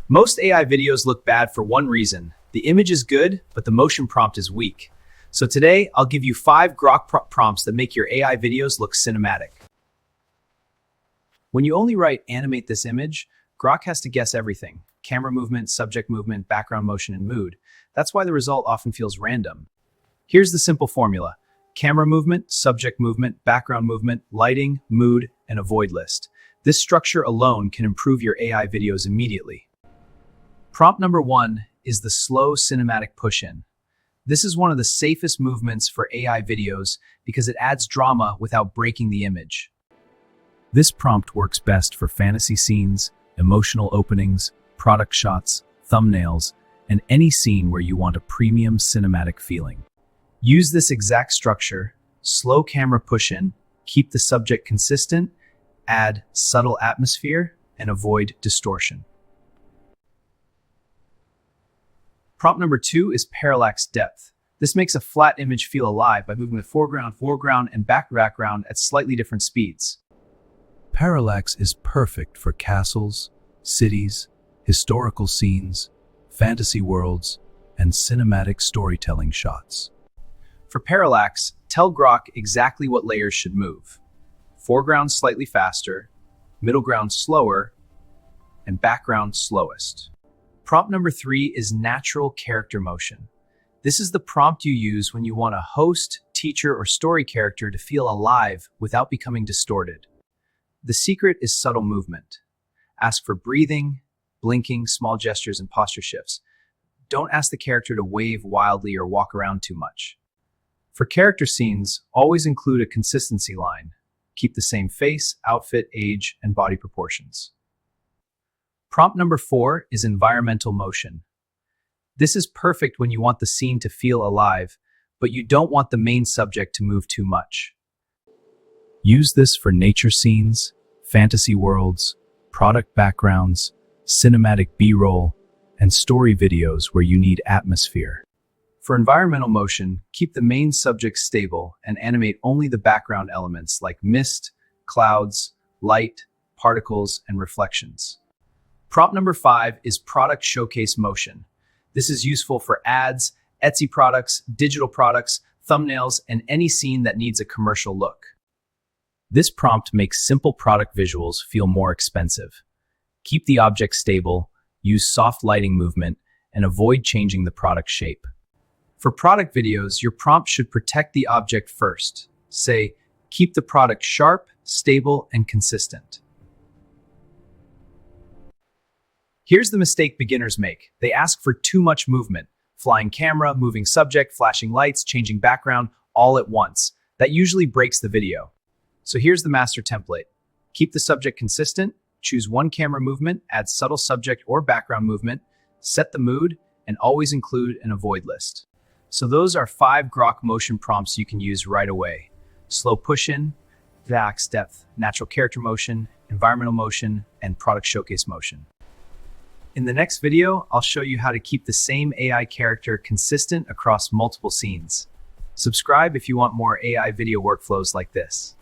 Most AI videos look bad for one reason. The image is good, but the motion prompt is weak. So today, I'll give you 5 Grok prompts that make your AI videos look cinematic. When you only write animate this image, Grok has to guess everything: camera movement, subject movement, background motion, and mood. That's why the result often feels random. Here's the simple formula: camera movement, subject movement, background movement, lighting, mood, and a void list. This structure alone can improve your AI videos immediately. Prompt number 1 is the slow cinematic push-in. This is one of the safest movements for AI videos because it adds drama without breaking the image. This prompt works best for fantasy scenes, emotional openings, product shots, thumbnails, and any scene where you want a premium cinematic feeling. Use this exact structure: slow camera push-in, keep the subject consistent, add subtle atmosphere, and avoid distortion. Prompt number 2 is parallax depth. This makes a flat image feel alive by moving the foreground, and background at slightly different speeds. Parallax is perfect for castles, cities, historical scenes, fantasy worlds, and cinematic storytelling shots. For parallax, tell Grok exactly what layers should move. Foreground slightly faster, middle ground slower, and background slowest. Prompt number 3 is natural character motion. This is the prompt you use when you want a host, teacher, or story character to feel alive without becoming distorted. The secret is subtle movement. Ask for breathing, blinking, small gestures, and posture shifts. Don't ask the character to wave wildly or walk around too much. For character scenes, always include a consistency line. Keep the same face, outfit, age, and body proportions. Prompt number 4 is environmental motion. This is perfect when you want the scene to feel alive, but you don't want the main subject to move too much. Use this for nature scenes, fantasy worlds, product backgrounds, cinematic B-roll, and story videos where you need atmosphere. For environmental motion, keep the main subject stable and animate only the background elements like mist, clouds, light, particles, and reflections. Prompt number 5 is product showcase motion. This is useful for ads, Etsy products, digital products, thumbnails, and any scene that needs a commercial look. This prompt makes simple product visuals feel more expensive. Keep the object stable, use soft lighting movement, and avoid changing the product shape. For product videos, your prompt should protect the object first. Say, keep the product sharp, stable, and consistent. Here's the mistake beginners make. They ask for too much movement: flying camera, moving subject, flashing lights, changing background, all at once. That usually breaks the video. So here's the master template. Keep the subject consistent, choose one camera movement, add subtle subject or background movement, set the mood, and always include an avoid list. So those are 5 Grok motion prompts you can use right away: slow push-in, parallax depth, natural character motion, environmental motion, and product showcase motion. In the next video, I'll show you how to keep the same AI character consistent across multiple scenes. Subscribe if you want more AI video workflows like this.